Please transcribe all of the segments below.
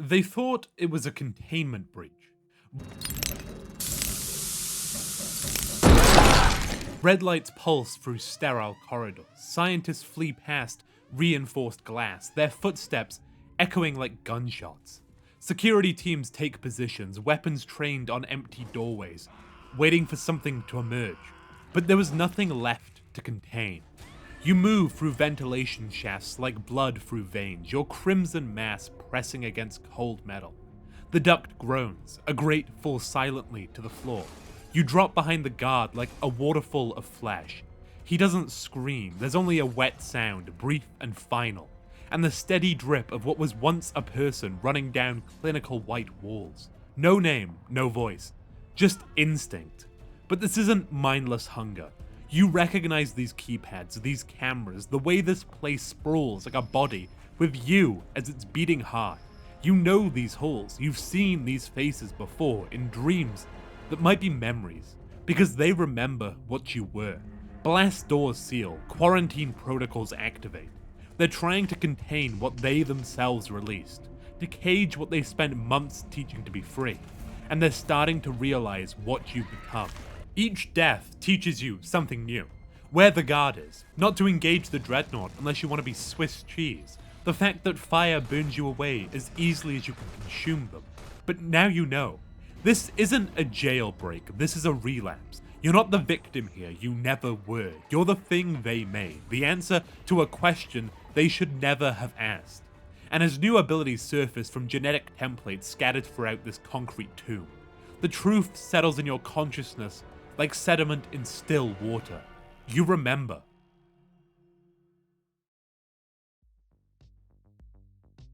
They thought it was a containment breach. Red lights pulse through sterile corridors. Scientists flee past reinforced glass, their footsteps echoing like gunshots. Security teams take positions, weapons trained on empty doorways, waiting for something to emerge. But there was nothing left to contain. You move through ventilation shafts like blood through veins, your crimson mass pressing against cold metal. The duct groans, a grate falls silently to the floor. You drop behind the guard like a waterfall of flesh. He doesn't scream, there's only a wet sound, brief and final, and the steady drip of what was once a person running down clinical white walls. No name, no voice, just instinct. But this isn't mindless hunger. You recognize these keypads, these cameras, the way this place sprawls like a body, with you as its beating heart. You know these halls, you've seen these faces before, in dreams that might be memories, because they remember what you were. Blast doors seal, quarantine protocols activate. They're trying to contain what they themselves released, to cage what they spent months teaching to be free, and they're starting to realize what you've become. Each death teaches you something new. Where the guard is, not to engage the dreadnought unless you want to be Swiss cheese. The fact that fire burns you away as easily as you can consume them. But now you know. This isn't a jailbreak, this is a relapse. You're not the victim here, you never were. You're the thing they made, the answer to a question they should never have asked. And as new abilities surface from genetic templates scattered throughout this concrete tomb, the truth settles in your consciousness like sediment in still water. You remember.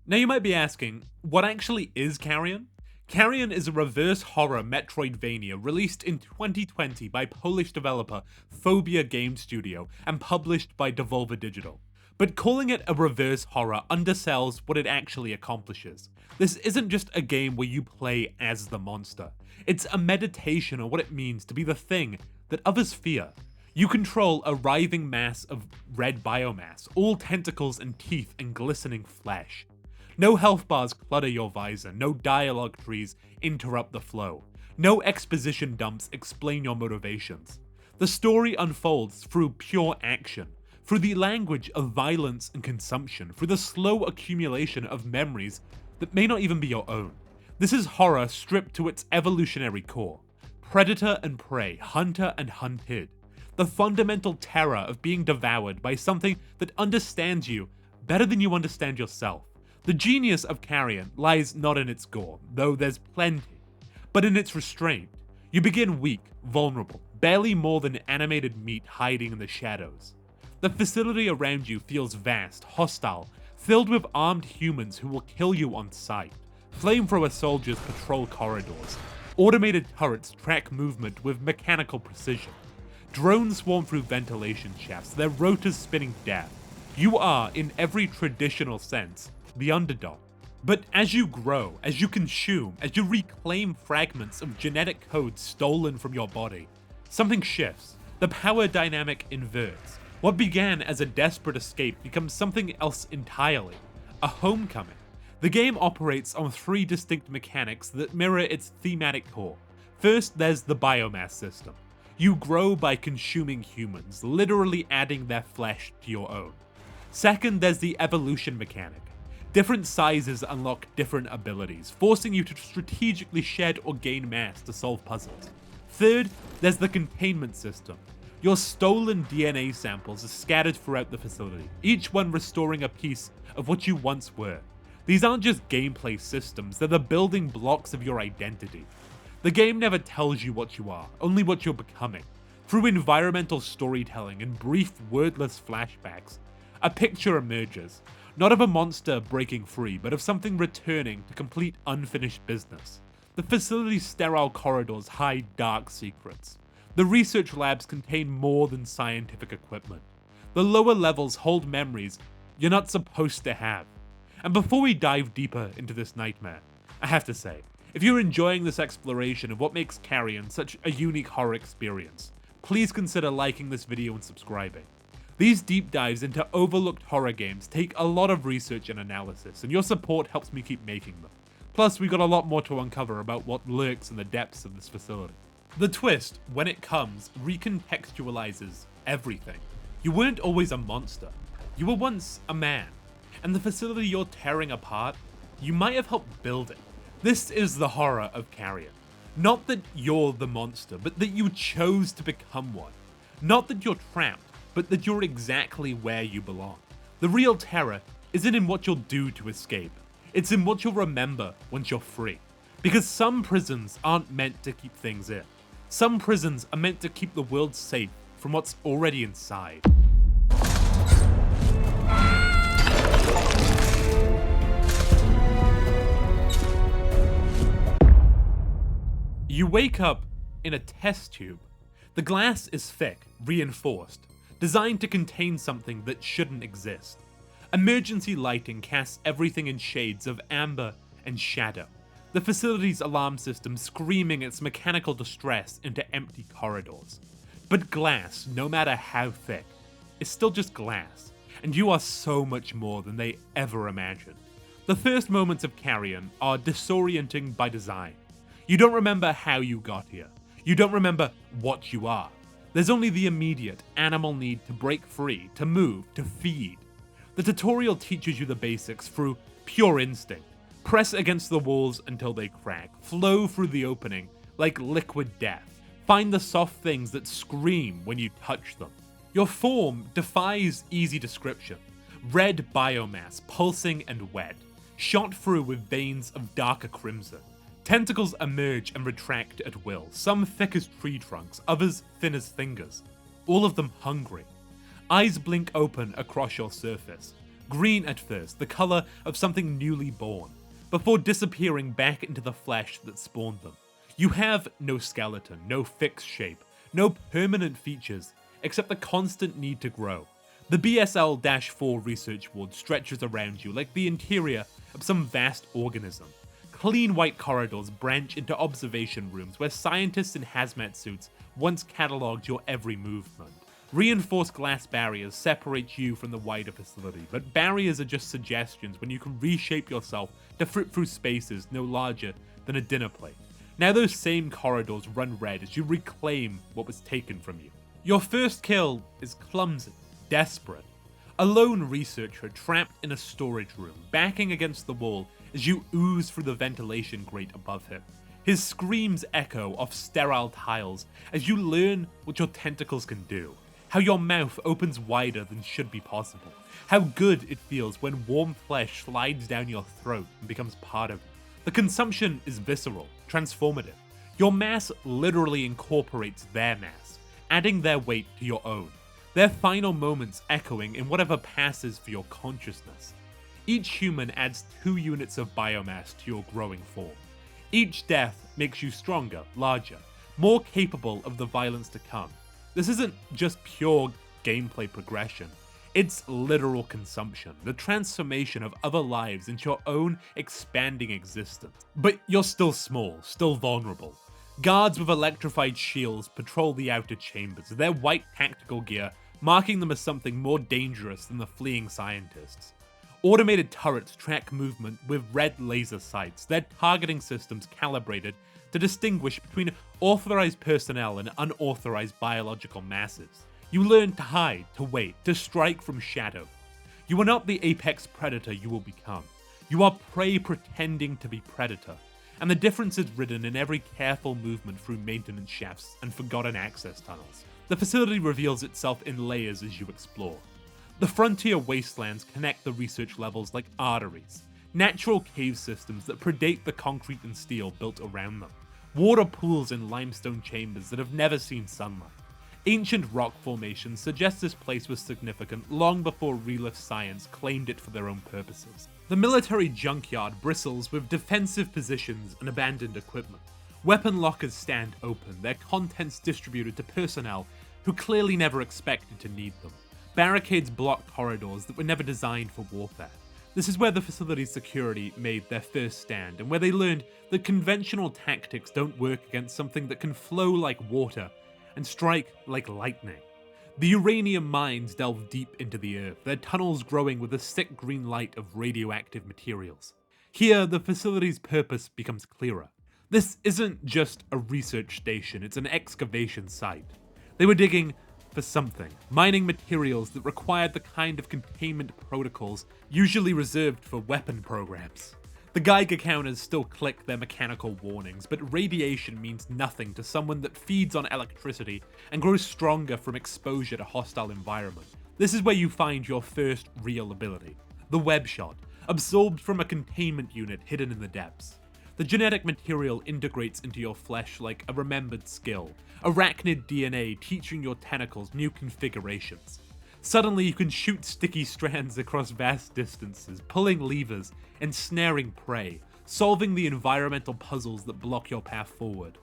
Now you might be asking, what actually is Carrion? Carrion is a reverse horror Metroidvania released in 2020 by Polish developer Phobia Game Studio and published by Devolver Digital. But calling it a reverse horror undersells what it actually accomplishes. This isn't just a game where you play as the monster. It's a meditation on what it means to be the thing that others fear. You control a writhing mass of red biomass, all tentacles and teeth and glistening flesh. No health bars clutter your visor, no dialogue trees interrupt the flow, no exposition dumps explain your motivations. The story unfolds through pure action, through the language of violence and consumption, through the slow accumulation of memories that may not even be your own. This is horror stripped to its evolutionary core. Predator and prey, hunter and hunted. The fundamental terror of being devoured by something that understands you better than you understand yourself. The genius of Carrion lies not in its gore, though there's plenty, but in its restraint. You begin weak, vulnerable, barely more than animated meat hiding in the shadows. The facility around you feels vast, hostile, filled with armed humans who will kill you on sight. Flamethrower soldiers patrol corridors. Automated turrets track movement with mechanical precision. Drones swarm through ventilation shafts, their rotors spinning death. You are, in every traditional sense, the underdog. But as you grow, as you consume, as you reclaim fragments of genetic code stolen from your body, something shifts. The power dynamic inverts. What began as a desperate escape becomes something else entirely. A homecoming. The game operates on three distinct mechanics that mirror its thematic core. First, there's the biomass system. You grow by consuming humans, literally adding their flesh to your own. Second, there's the evolution mechanic. Different sizes unlock different abilities, forcing you to strategically shed or gain mass to solve puzzles. Third, there's the containment system. Your stolen DNA samples are scattered throughout the facility, each one restoring a piece of what you once were. These aren't just gameplay systems, they're the building blocks of your identity. The game never tells you what you are, only what you're becoming. Through environmental storytelling and brief wordless flashbacks, a picture emerges. Not of a monster breaking free, but of something returning to complete unfinished business. The facility's sterile corridors hide dark secrets. The research labs contain more than scientific equipment. The lower levels hold memories you're not supposed to have. And before we dive deeper into this nightmare, I have to say, if you're enjoying this exploration of what makes Carrion such a unique horror experience, please consider liking this video and subscribing. These deep dives into overlooked horror games take a lot of research and analysis, and your support helps me keep making them. Plus, we got a lot more to uncover about what lurks in the depths of this facility. The twist, when it comes, recontextualizes everything. You weren't always a monster. You were once a man. And the facility you're tearing apart, you might have helped build it. This is the horror of Carrion. Not that you're the monster, but that you chose to become one. Not that you're trapped, but that you're exactly where you belong. The real terror isn't in what you'll do to escape. It's in what you'll remember once you're free. Because some prisons aren't meant to keep things in. Some prisons are meant to keep the world safe from what's already inside. You wake up in a test tube. The glass is thick, reinforced, designed to contain something that shouldn't exist. Emergency lighting casts everything in shades of amber and shadow. The facility's alarm system screaming its mechanical distress into empty corridors. But glass, no matter how thick, is still just glass, and you are so much more than they ever imagined. The first moments of Carrion are disorienting by design. You don't remember how you got here. You don't remember what you are. There's only the immediate animal need to break free, to move, to feed. The tutorial teaches you the basics through pure instinct. Press against the walls until they crack. Flow through the opening like liquid death. Find the soft things that scream when you touch them. Your form defies easy description. Red biomass, pulsing and wet. Shot through with veins of darker crimson. Tentacles emerge and retract at will. Some thick as tree trunks, others thin as fingers. All of them hungry. Eyes blink open across your surface. Green at first, the color of something newly born, before disappearing back into the flesh that spawned them. You have no skeleton, no fixed shape, no permanent features, except the constant need to grow. The BSL-4 research ward stretches around you like the interior of some vast organism. Clean white corridors branch into observation rooms where scientists in hazmat suits once catalogued your every movement. Reinforced glass barriers separate you from the wider facility, but barriers are just suggestions when you can reshape yourself to fit through spaces no larger than a dinner plate. Now those same corridors run red as you reclaim what was taken from you. Your first kill is clumsy, desperate. A lone researcher trapped in a storage room, backing against the wall as you ooze through the ventilation grate above him. His screams echo off sterile tiles as you learn what your tentacles can do. How your mouth opens wider than should be possible. How good it feels when warm flesh slides down your throat and becomes part of you. The consumption is visceral, transformative. Your mass literally incorporates their mass, adding their weight to your own. Their final moments echoing in whatever passes for your consciousness. Each human adds 2 units of biomass to your growing form. Each death makes you stronger, larger, more capable of the violence to come. This isn't just pure gameplay progression. It's literal consumption, the transformation of other lives into your own expanding existence. But you're still small, still vulnerable. Guards with electrified shields patrol the outer chambers, their white tactical gear marking them as something more dangerous than the fleeing scientists. Automated turrets track movement with red laser sights, their targeting systems calibrated to distinguish between authorized personnel and unauthorized biological masses. You learn to hide, to wait, to strike from shadow. You are not the apex predator you will become. You are prey pretending to be predator, and the difference is written in every careful movement through maintenance shafts and forgotten access tunnels. The facility reveals itself in layers as you explore. The frontier wastelands connect the research levels like arteries, natural cave systems that predate the concrete and steel built around them, water pools in limestone chambers that have never seen sunlight. Ancient rock formations suggest this place was significant long before realist science claimed it for their own purposes. The military junkyard bristles with defensive positions and abandoned equipment. Weapon lockers stand open, their contents distributed to personnel who clearly never expected to need them. Barricades block corridors that were never designed for warfare. This is where the facility's security made their first stand, and where they learned that conventional tactics don't work against something that can flow like water and strike like lightning. The uranium mines delve deep into the earth, their tunnels growing with a thick green light of radioactive materials. Here, the facility's purpose becomes clearer. This isn't just a research station, it's an excavation site. They were digging for something, mining materials that required the kind of containment protocols usually reserved for weapon programs. The Geiger counters still click their mechanical warnings, but radiation means nothing to someone that feeds on electricity and grows stronger from exposure to hostile environment. This is where you find your first real ability, the web shot, absorbed from a containment unit hidden in the depths. The genetic material integrates into your flesh like a remembered skill, arachnid DNA teaching your tentacles new configurations. Suddenly you can shoot sticky strands across vast distances, pulling levers, ensnaring prey, solving the environmental puzzles that block your path forward.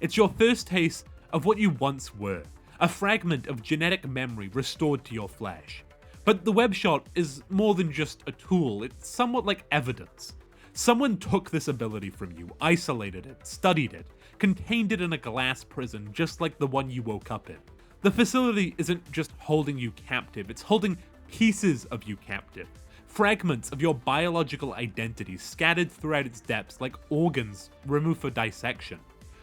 It's your first taste of what you once were, a fragment of genetic memory restored to your flesh. But the web shot is more than just a tool, it's somewhat like evidence. Someone took this ability from you, isolated it, studied it, contained it in a glass prison just like the one you woke up in. The facility isn't just holding you captive, it's holding pieces of you captive. Fragments of your biological identity scattered throughout its depths like organs removed for dissection.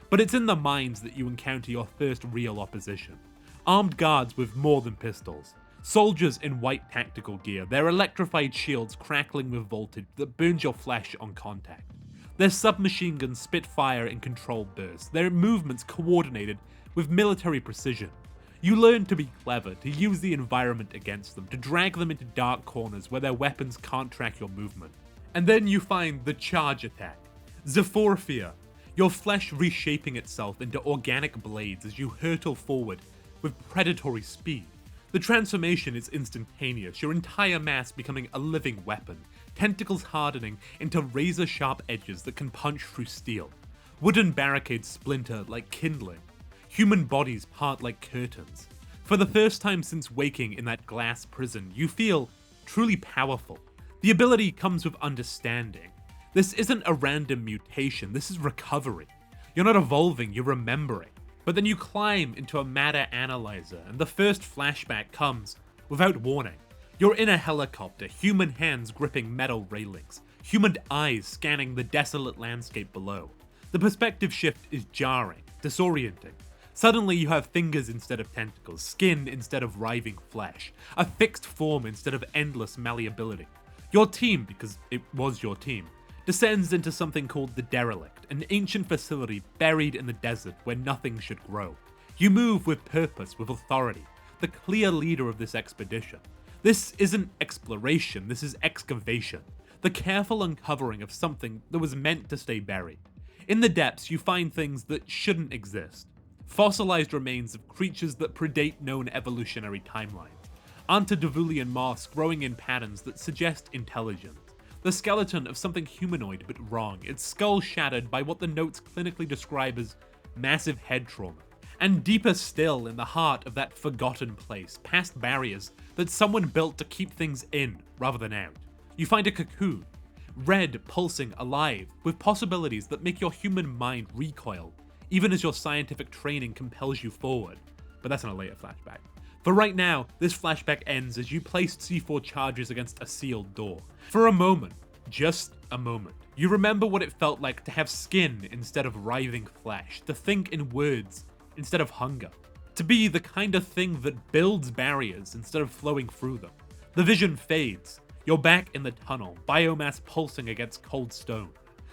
But it's in the mines that you encounter your first real opposition. Armed guards with more than pistols. Soldiers in white tactical gear, their electrified shields crackling with voltage that burns your flesh on contact. Their submachine guns spit fire in controlled bursts, their movements coordinated with military precision. You learn to be clever, to use the environment against them, to drag them into dark corners where their weapons can't track your movement. And then you find the charge attack. Zephorphia, your flesh reshaping itself into organic blades as you hurtle forward with predatory speed. The transformation is instantaneous, your entire mass becoming a living weapon, tentacles hardening into razor-sharp edges that can punch through steel. Wooden barricades splinter like kindling. Human bodies part like curtains. For the first time since waking in that glass prison, you feel truly powerful. The ability comes with understanding. This isn't a random mutation, this is recovery. You're not evolving, you're remembering. But then you climb into a matter analyzer, and the first flashback comes without warning. You're in a helicopter, human hands gripping metal railings, human eyes scanning the desolate landscape below. The perspective shift is jarring, disorienting. Suddenly you have fingers instead of tentacles, skin instead of writhing flesh, a fixed form instead of endless malleability. Your team, because it was your team, descends into something called the Derelict, an ancient facility buried in the desert where nothing should grow. You move with purpose, with authority, the clear leader of this expedition. This isn't exploration, this is excavation, the careful uncovering of something that was meant to stay buried. In the depths, you find things that shouldn't exist. Fossilized remains of creatures that predate known evolutionary timelines. Antediluvian moss growing in patterns that suggest intelligence. The skeleton of something humanoid but wrong, its skull shattered by what the notes clinically describe as massive head trauma. And deeper still, in the heart of that forgotten place, past barriers that someone built to keep things in rather than out, you find a cocoon, red, pulsing, alive, with possibilities that make your human mind recoil, even as your scientific training compels you forward. But that's in a later flashback. For right now, this flashback ends as you place C4 charges against a sealed door. For a moment, just a moment, you remember what it felt like to have skin instead of writhing flesh, to think in words instead of hunger, to be the kind of thing that builds barriers instead of flowing through them. The vision fades, you're back in the tunnel, biomass pulsing against cold stone,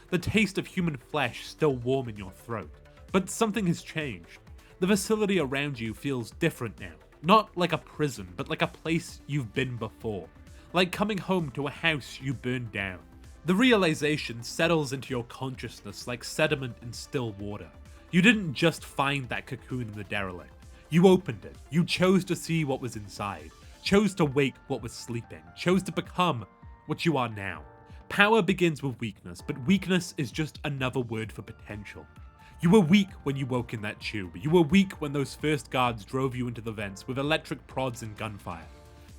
the taste of human flesh still warm in your throat. But something has changed. The facility around you feels different now. Not like a prison, but like a place you've been before. Like coming home to a house you burned down. The realization settles into your consciousness like sediment in still water. You didn't just find that cocoon in the derelict. You opened it. You chose to see what was inside. Chose to wake what was sleeping. Chose to become what you are now. Power begins with weakness, but weakness is just another word for potential. You were weak when you woke in that tube. You were weak when those first guards drove you into the vents with electric prods and gunfire.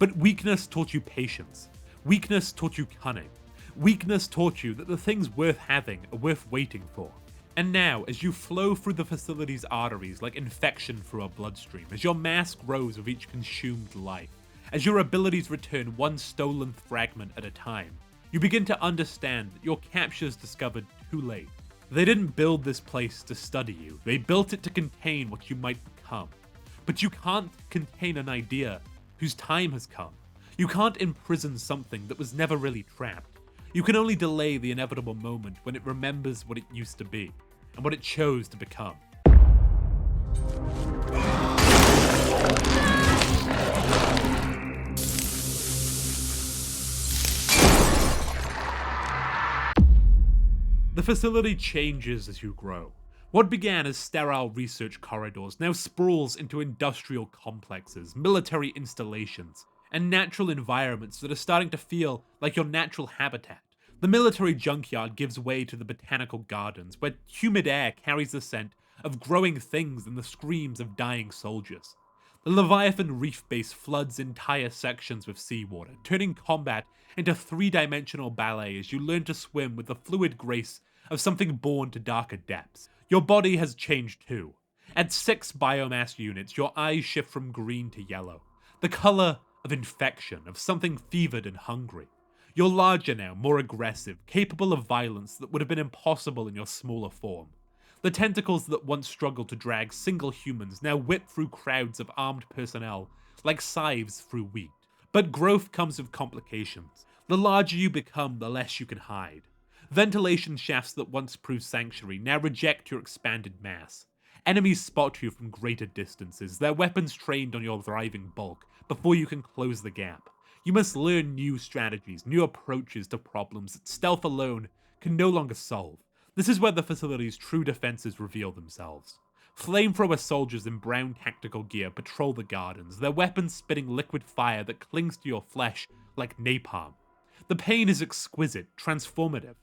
But weakness taught you patience. Weakness taught you cunning. Weakness taught you that the things worth having are worth waiting for. And now, as you flow through the facility's arteries like infection through a bloodstream, as your mass grows with each consumed life, as your abilities return one stolen fragment at a time, You begin to understand that your captures discovered too late. They didn't build this place to study you, they built it to contain what you might become. But you can't contain an idea whose time has come. You can't imprison something that was never really trapped. You can only delay the inevitable moment when it remembers what it used to be, and what it chose to become. The facility changes as you grow. What began as sterile research corridors now sprawls into industrial complexes, military installations, and natural environments that are starting to feel like your natural habitat. The military junkyard gives way to the botanical gardens, where humid air carries the scent of growing things and the screams of dying soldiers. The Leviathan reef base floods entire sections with seawater, turning combat into three-dimensional ballet as you learn to swim with the fluid grace of something born to darker depths. Your body has changed too. At 6 biomass units, your eyes shift from green to yellow, the color of infection, of something fevered and hungry. You're larger now, more aggressive, capable of violence that would have been impossible in your smaller form. The tentacles that once struggled to drag single humans now whip through crowds of armed personnel like scythes through wheat. But growth comes with complications. The larger you become, the less you can hide. Ventilation shafts that once proved sanctuary now reject your expanded mass. Enemies spot you from greater distances, their weapons trained on your thriving bulk before you can close the gap. You must learn new strategies, new approaches to problems that stealth alone can no longer solve. This is where the facility's true defenses reveal themselves. Flamethrower soldiers in brown tactical gear patrol the gardens, their weapons spitting liquid fire that clings to your flesh like napalm. The pain is exquisite, transformative.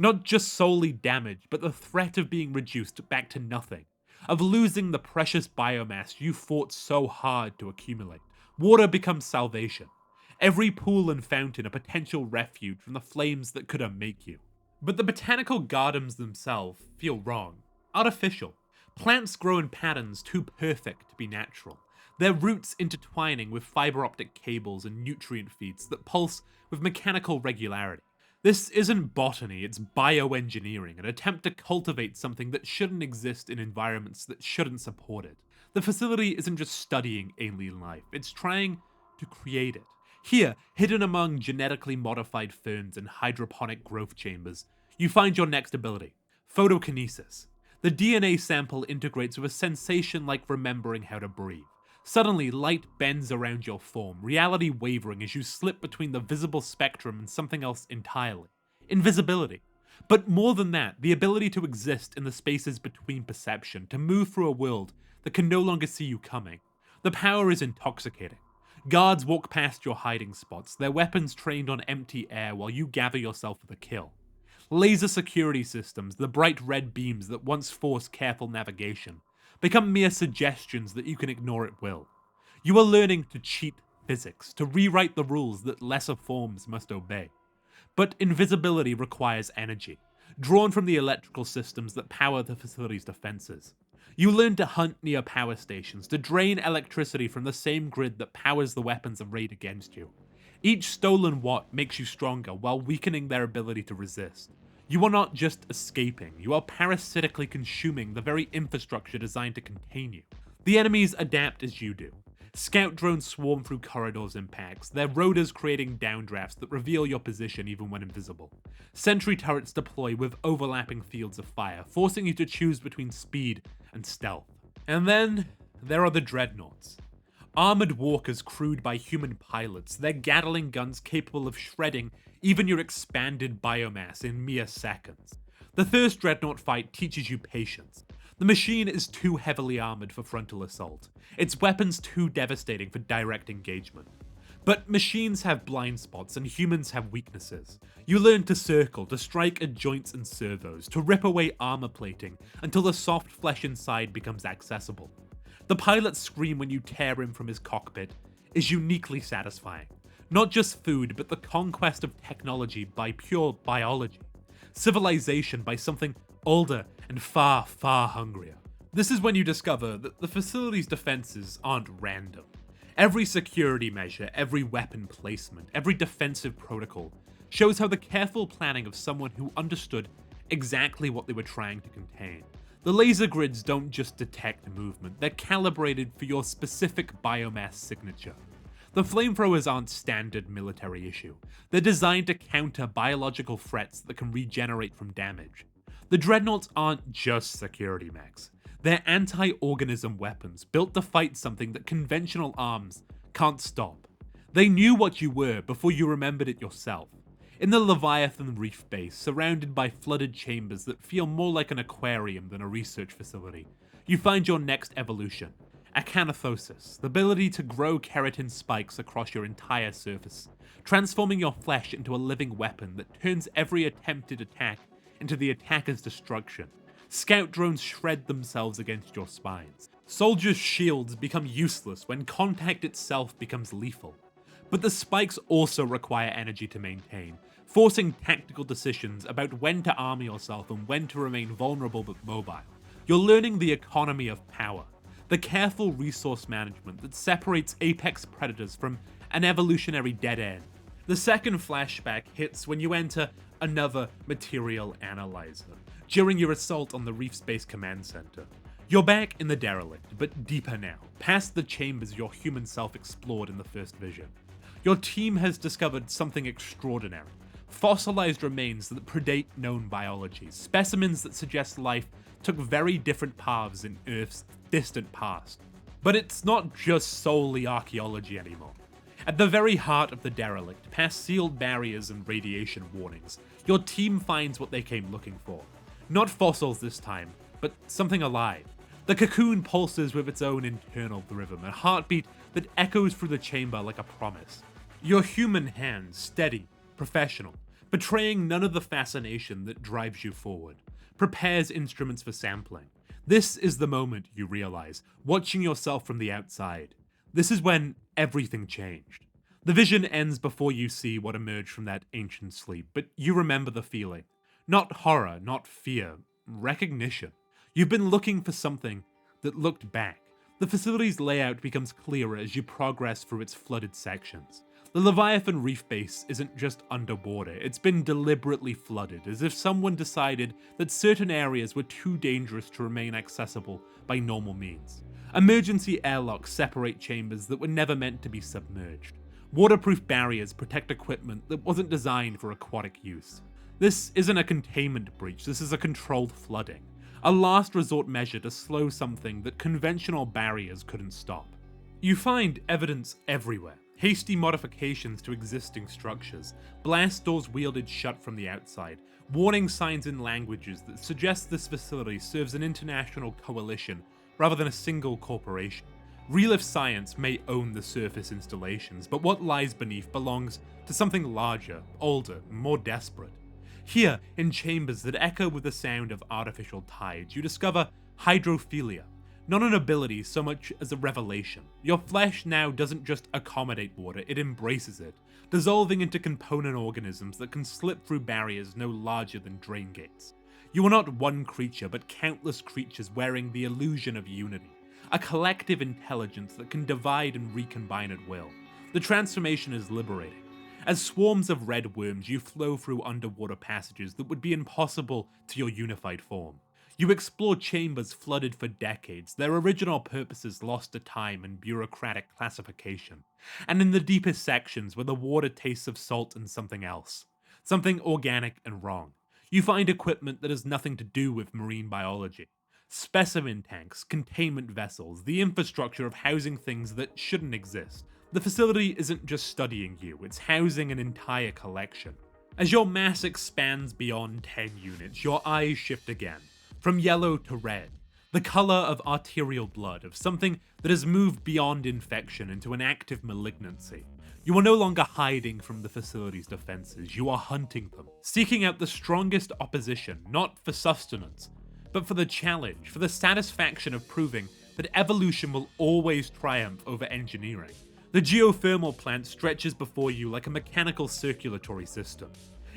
Not just solely damage, but the threat of being reduced back to nothing. Of losing the precious biomass you fought so hard to accumulate. Water becomes salvation. Every pool and fountain a potential refuge from the flames that could unmake you. But the botanical gardens themselves feel wrong. Artificial. Plants grow in patterns too perfect to be natural. Their roots intertwining with fiber optic cables and nutrient feeds that pulse with mechanical regularity. This isn't botany, it's bioengineering, an attempt to cultivate something that shouldn't exist in environments that shouldn't support it. The facility isn't just studying alien life, it's trying to create it. Here, hidden among genetically modified ferns and hydroponic growth chambers, you find your next ability, photokinesis. The DNA sample integrates with a sensation like remembering how to breathe. Suddenly, light bends around your form, reality wavering as you slip between the visible spectrum and something else entirely. Invisibility. But more than that, the ability to exist in the spaces between perception, to move through a world that can no longer see you coming. The power is intoxicating. Guards walk past your hiding spots, their weapons trained on empty air while you gather yourself for the kill. Laser security systems, the bright red beams that once forced careful navigation, become mere suggestions that you can ignore at will. You are learning to cheat physics, to rewrite the rules that lesser forms must obey. But invisibility requires energy, drawn from the electrical systems that power the facility's defenses. You learn to hunt near power stations, to drain electricity from the same grid that powers the weapons arrayed against you. Each stolen watt makes you stronger while weakening their ability to resist. You are not just escaping, you are parasitically consuming the very infrastructure designed to contain you. The enemies adapt as you do. Scout drones swarm through corridors and packs, their rotors creating downdrafts that reveal your position even when invisible. Sentry turrets deploy with overlapping fields of fire, forcing you to choose between speed and stealth. And then, there are the dreadnoughts. Armored walkers crewed by human pilots, their Gatling guns capable of shredding even your expanded biomass in mere seconds. The first dreadnought fight teaches you patience. The machine is too heavily armored for frontal assault, its weapons too devastating for direct engagement. But machines have blind spots and humans have weaknesses. You learn to circle, to strike at joints and servos, to rip away armor plating until the soft flesh inside becomes accessible. The pilot's scream when you tear him from his cockpit is uniquely satisfying. Not just food, but the conquest of technology by pure biology. Civilization by something older and far, far hungrier. This is when you discover that the facility's defenses aren't random. Every security measure, every weapon placement, every defensive protocol shows how the careful planning of someone who understood exactly what they were trying to contain. The laser grids don't just detect movement, they're calibrated for your specific biomass signature. The flamethrowers aren't standard military issue. They're designed to counter biological threats that can regenerate from damage. The dreadnoughts aren't just security mechs. They're anti-organism weapons built to fight something that conventional arms can't stop. They knew what you were before you remembered it yourself. In the Leviathan Reef base, surrounded by flooded chambers that feel more like an aquarium than a research facility, you find your next evolution. Acanthosis, the ability to grow keratin spikes across your entire surface, transforming your flesh into a living weapon that turns every attempted attack into the attacker's destruction. Scout drones shred themselves against your spines. Soldiers' shields become useless when contact itself becomes lethal. But the spikes also require energy to maintain, forcing tactical decisions about when to arm yourself and when to remain vulnerable but mobile. You're learning the economy of power, the careful resource management that separates apex predators from an evolutionary dead end. The second flashback hits when you enter another material analyzer, during your assault on the Reef Space Command Center. You're back in the derelict, but deeper now, past the chambers your human self explored in the first vision. Your team has discovered something extraordinary. Fossilized remains that predate known biology, specimens that suggest life took very different paths in Earth's distant past. But it's not just solely archaeology anymore. At the very heart of the derelict, past sealed barriers and radiation warnings, your team finds what they came looking for. Not fossils this time, but something alive. The cocoon pulses with its own internal rhythm, a heartbeat that echoes through the chamber like a promise. Your human hand, steady, professional, betraying none of the fascination that drives you forward, prepares instruments for sampling. This is the moment you realize, watching yourself from the outside. This is when everything changed. The vision ends before you see what emerged from that ancient sleep, but you remember the feeling. Not horror, not fear, recognition. You've been looking for something that looked back. The facility's layout becomes clearer as you progress through its flooded sections. The Leviathan Reef Base isn't just underwater, it's been deliberately flooded, as if someone decided that certain areas were too dangerous to remain accessible by normal means. Emergency airlocks separate chambers that were never meant to be submerged. Waterproof barriers protect equipment that wasn't designed for aquatic use. This isn't a containment breach, this is a controlled flooding. A last resort measure to slow something that conventional barriers couldn't stop. You find evidence everywhere. Hasty modifications to existing structures, blast doors wielded shut from the outside, warning signs in languages that suggest this facility serves an international coalition rather than a single corporation. Relief Science may own the surface installations, but what lies beneath belongs to something larger, older, more desperate. Here, in chambers that echo with the sound of artificial tides, you discover hydrophilia. Not an ability so much as a revelation. Your flesh now doesn't just accommodate water, it embraces it, dissolving into component organisms that can slip through barriers no larger than drain gates. You are not one creature, but countless creatures wearing the illusion of unity, a collective intelligence that can divide and recombine at will. The transformation is liberating. As swarms of red worms, you flow through underwater passages that would be impossible to your unified form. You explore chambers flooded for decades, their original purposes lost to time and bureaucratic classification. And in the deepest sections where the water tastes of salt and something else. Something organic and wrong. You find equipment that has nothing to do with marine biology. Specimen tanks, containment vessels, the infrastructure of housing things that shouldn't exist. The facility isn't just studying you, it's housing an entire collection. As your mass expands beyond 10 units, your eyes shift again. From yellow to red, the color of arterial blood, of something that has moved beyond infection into an active malignancy. You are no longer hiding from the facility's defenses, you are hunting them, seeking out the strongest opposition, not for sustenance, but for the challenge, for the satisfaction of proving that evolution will always triumph over engineering. The geothermal plant stretches before you like a mechanical circulatory system,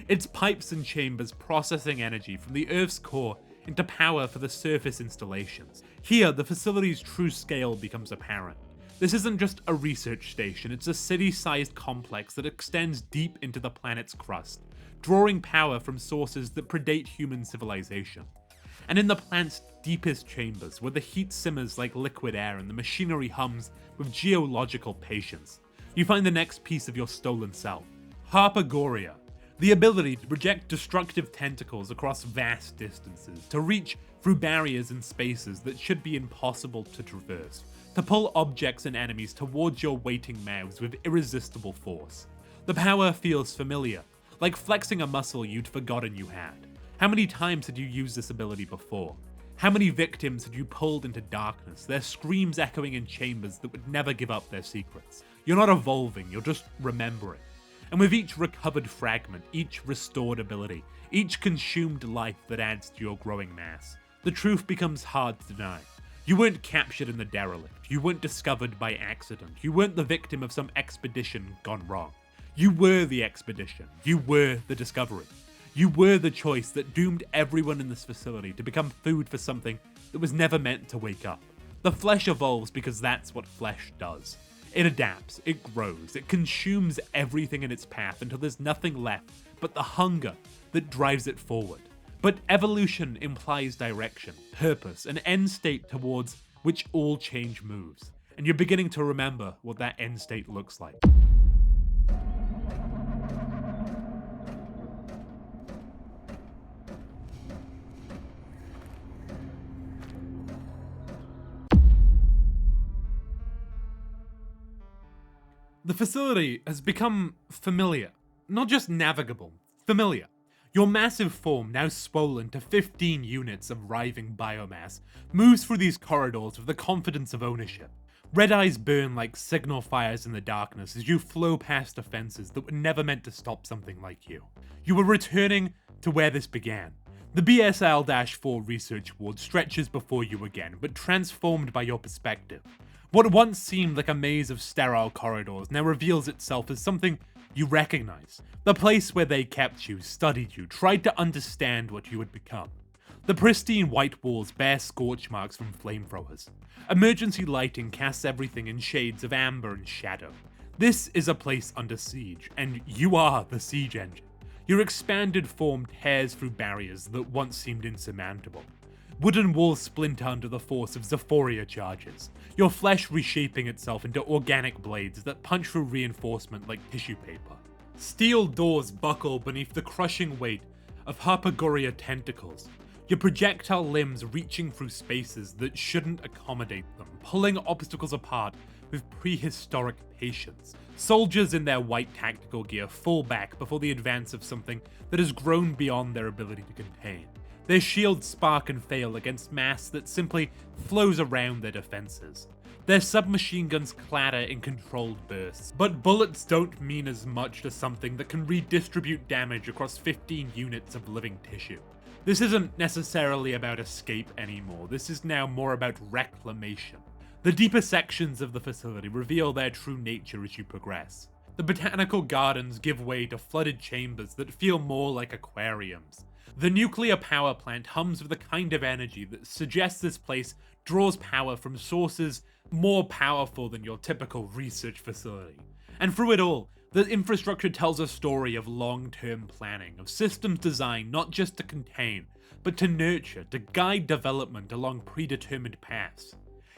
its pipes and chambers processing energy from the Earth's core into power for the surface installations. Here, the facility's true scale becomes apparent. This isn't just a research station, it's a city-sized complex that extends deep into the planet's crust, drawing power from sources that predate human civilization. And in the plant's deepest chambers, where the heat simmers like liquid air and the machinery hums with geological patience, you find the next piece of your stolen self, Harpagoria, the ability to project destructive tentacles across vast distances, to reach through barriers and spaces that should be impossible to traverse, to pull objects and enemies towards your waiting mouths with irresistible force. The power feels familiar, like flexing a muscle you'd forgotten you had. How many times had you used this ability before? How many victims had you pulled into darkness, their screams echoing in chambers that would never give up their secrets? You're not evolving, you're just remembering. And with each recovered fragment, each restored ability, each consumed life that adds to your growing mass, the truth becomes hard to deny. You weren't captured in the derelict, you weren't discovered by accident, you weren't the victim of some expedition gone wrong. You were the expedition, you were the discovery. You were the choice that doomed everyone in this facility to become food for something that was never meant to wake up. The flesh evolves because that's what flesh does. It adapts, it grows, it consumes everything in its path until there's nothing left but the hunger that drives it forward. But evolution implies direction, purpose, an end state towards which all change moves. And you're beginning to remember what that end state looks like. The facility has become familiar, not just navigable, familiar. Your massive form, now swollen to 15 units of writhing biomass, moves through these corridors with the confidence of ownership. Red eyes burn like signal fires in the darkness as you flow past defenses that were never meant to stop something like you. You were returning to where this began. The BSL-4 research ward stretches before you again, but transformed by your perspective. What once seemed like a maze of sterile corridors now reveals itself as something you recognize. The place where they kept you, studied you, tried to understand what you had become. The pristine white walls bear scorch marks from flamethrowers. Emergency lighting casts everything in shades of amber and shadow. This is a place under siege, and you are the siege engine. Your expanded form tears through barriers that once seemed insurmountable. Wooden walls splinter under the force of Zephoria charges, your flesh reshaping itself into organic blades that punch through reinforcement like tissue paper. Steel doors buckle beneath the crushing weight of Harpagoria tentacles, your projectile limbs reaching through spaces that shouldn't accommodate them, pulling obstacles apart with prehistoric patience. Soldiers in their white tactical gear fall back before the advance of something that has grown beyond their ability to contain. Their shields spark and fail against mass that simply flows around their defenses. Their submachine guns clatter in controlled bursts, but bullets don't mean as much to something that can redistribute damage across 15 units of living tissue. This isn't necessarily about escape anymore, this is now more about reclamation. The deeper sections of the facility reveal their true nature as you progress. The botanical gardens give way to flooded chambers that feel more like aquariums. The nuclear power plant hums with the kind of energy that suggests this place draws power from sources more powerful than your typical research facility. And through it all, the infrastructure tells a story of long-term planning, of systems designed not just to contain, but to nurture, to guide development along predetermined paths.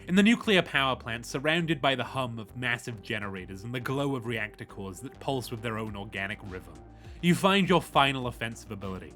In the nuclear power plant, surrounded by the hum of massive generators and the glow of reactor cores that pulse with their own organic rhythm, you find your final offensive ability.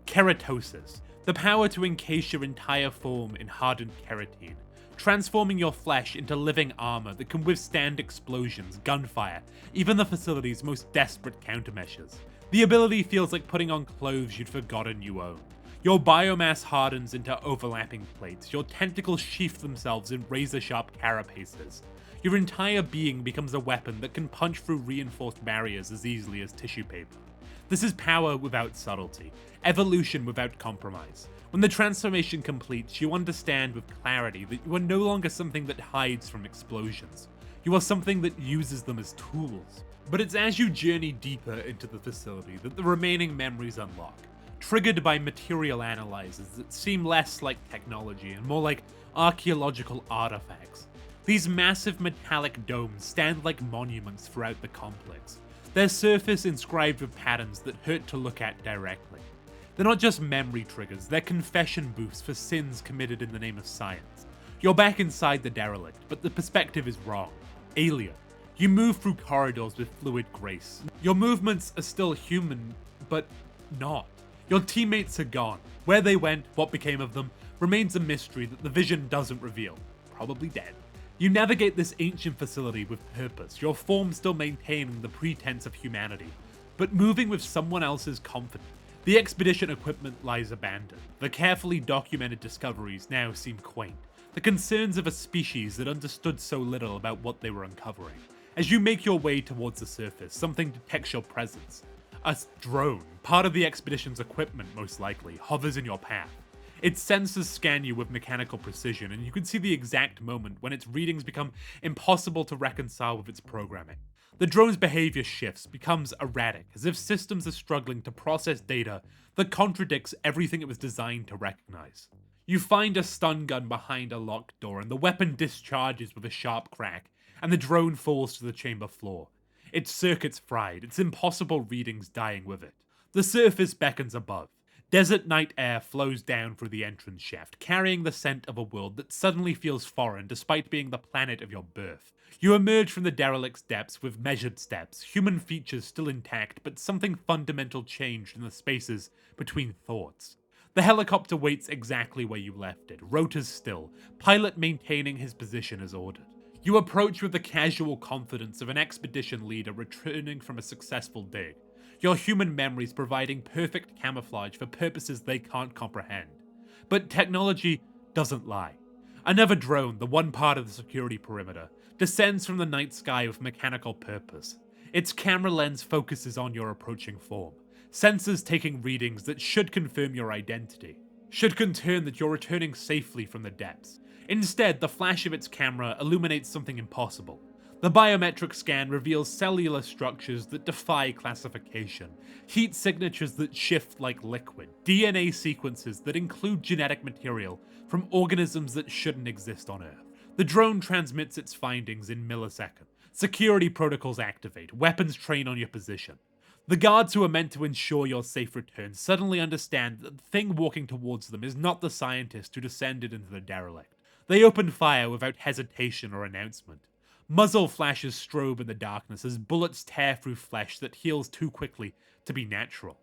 Keratosis, the power to encase your entire form in hardened keratin, transforming your flesh into living armor that can withstand explosions, gunfire, even the facility's most desperate countermeasures. The ability feels like putting on clothes you'd forgotten you owned. Your biomass hardens into overlapping plates, your tentacles sheath themselves in razor-sharp carapaces. Your entire being becomes a weapon that can punch through reinforced barriers as easily as tissue paper. This is power without subtlety, evolution without compromise. When the transformation completes, you understand with clarity that you are no longer something that hides from explosions. You are something that uses them as tools. But it's as you journey deeper into the facility that the remaining memories unlock, triggered by material analyzers that seem less like technology and more like archaeological artifacts. These massive metallic domes stand like monuments throughout the complex, their surface inscribed with patterns that hurt to look at directly. They're not just memory triggers, they're confession booths for sins committed in the name of science. You're back inside the derelict, but the perspective is wrong. Alien. You move through corridors with fluid grace. Your movements are still human, but not. Your teammates are gone. Where they went, what became of them, remains a mystery that the vision doesn't reveal. Probably dead. You navigate this ancient facility with purpose, your form still maintaining the pretense of humanity, but moving with someone else's confidence. The expedition equipment lies abandoned. The carefully documented discoveries now seem quaint. The concerns of a species that understood so little about what they were uncovering. As you make your way towards the surface, something detects your presence. A drone, part of the expedition's equipment most likely, hovers in your path. Its sensors scan you with mechanical precision, and you can see the exact moment when its readings become impossible to reconcile with its programming. The drone's behavior shifts, becomes erratic, as if systems are struggling to process data that contradicts everything it was designed to recognize. You find a stun gun behind a locked door, and the weapon discharges with a sharp crack, and the drone falls to the chamber floor. Its circuits fried, its impossible readings dying with it. The surface beckons above. Desert night air flows down through the entrance shaft, carrying the scent of a world that suddenly feels foreign despite being the planet of your birth. You emerge from the derelict's depths with measured steps, human features still intact, but something fundamental changed in the spaces between thoughts. The helicopter waits exactly where you left it, rotors still, pilot maintaining his position as ordered. You approach with the casual confidence of an expedition leader returning from a successful dig, your human memories providing perfect camouflage for purposes they can't comprehend. But technology doesn't lie. Another drone, the one part of the security perimeter, descends from the night sky with mechanical purpose. Its camera lens focuses on your approaching form, sensors taking readings that should confirm your identity, should confirm that you're returning safely from the depths. Instead, the flash of its camera illuminates something impossible. The biometric scan reveals cellular structures that defy classification, heat signatures that shift like liquid, DNA sequences that include genetic material from organisms that shouldn't exist on Earth. The drone transmits its findings in milliseconds. Security protocols activate, weapons train on your position. The guards who are meant to ensure your safe return suddenly understand that the thing walking towards them is not the scientist who descended into the derelict. They open fire without hesitation or announcement. Muzzle flashes strobe in the darkness as bullets tear through flesh that heals too quickly to be natural.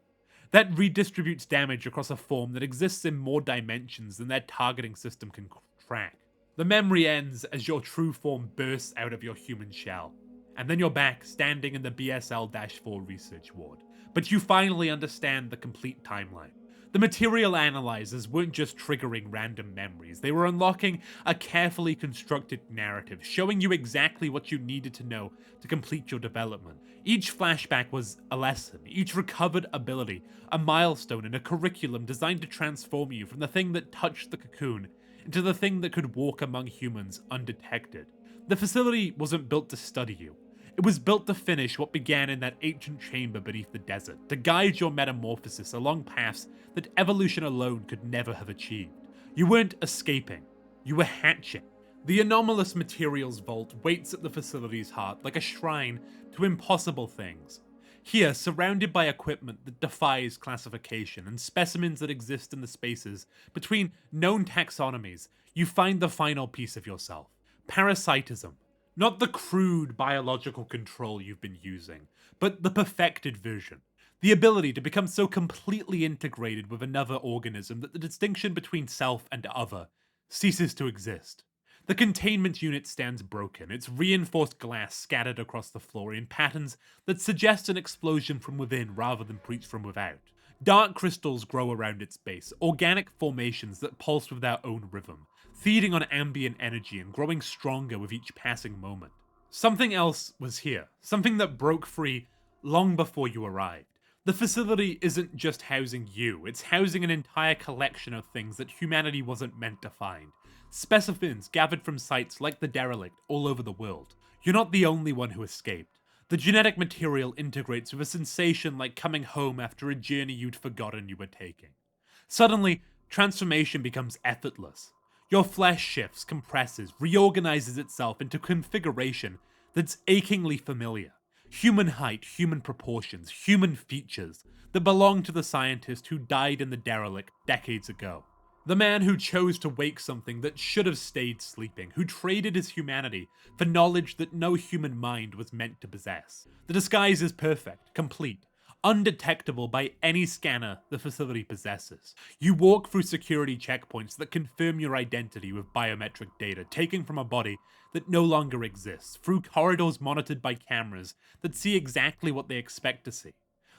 That redistributes damage across a form that exists in more dimensions than their targeting system can track. The memory ends as your true form bursts out of your human shell. And then you're back, standing in the BSL-4 research ward. But you finally understand the complete timeline. The material analyzers weren't just triggering random memories, they were unlocking a carefully constructed narrative, showing you exactly what you needed to know to complete your development. Each flashback was a lesson, each recovered ability, a milestone in a curriculum designed to transform you from the thing that touched the cocoon into the thing that could walk among humans undetected. The facility wasn't built to study you. It was built to finish what began in that ancient chamber beneath the desert, to guide your metamorphosis along paths that evolution alone could never have achieved. You weren't escaping, you were hatching. The anomalous materials vault waits at the facility's heart like a shrine to impossible things. Here, surrounded by equipment that defies classification and specimens that exist in the spaces between known taxonomies, you find the final piece of yourself. Parasitism. Not the crude biological control you've been using, but the perfected version. The ability to become so completely integrated with another organism that the distinction between self and other ceases to exist. The containment unit stands broken, its reinforced glass scattered across the floor in patterns that suggest an explosion from within rather than breach from without. Dark crystals grow around its base, organic formations that pulse with their own rhythm, feeding on ambient energy and growing stronger with each passing moment. Something else was here, something that broke free long before you arrived. The facility isn't just housing you, it's housing an entire collection of things that humanity wasn't meant to find. Specimens gathered from sites like the derelict all over the world. You're not the only one who escaped. The genetic material integrates with a sensation like coming home after a journey you'd forgotten you were taking. Suddenly, transformation becomes effortless. Your flesh shifts, compresses, reorganizes itself into configuration that's achingly familiar. Human height, human proportions, human features that belong to the scientist who died in the derelict decades ago. The man who chose to wake something that should have stayed sleeping, who traded his humanity for knowledge that no human mind was meant to possess. The disguise is perfect, complete, undetectable by any scanner the facility possesses. You walk through security checkpoints that confirm your identity with biometric data taken from a body that no longer exists, through corridors monitored by cameras that see exactly what they expect to see.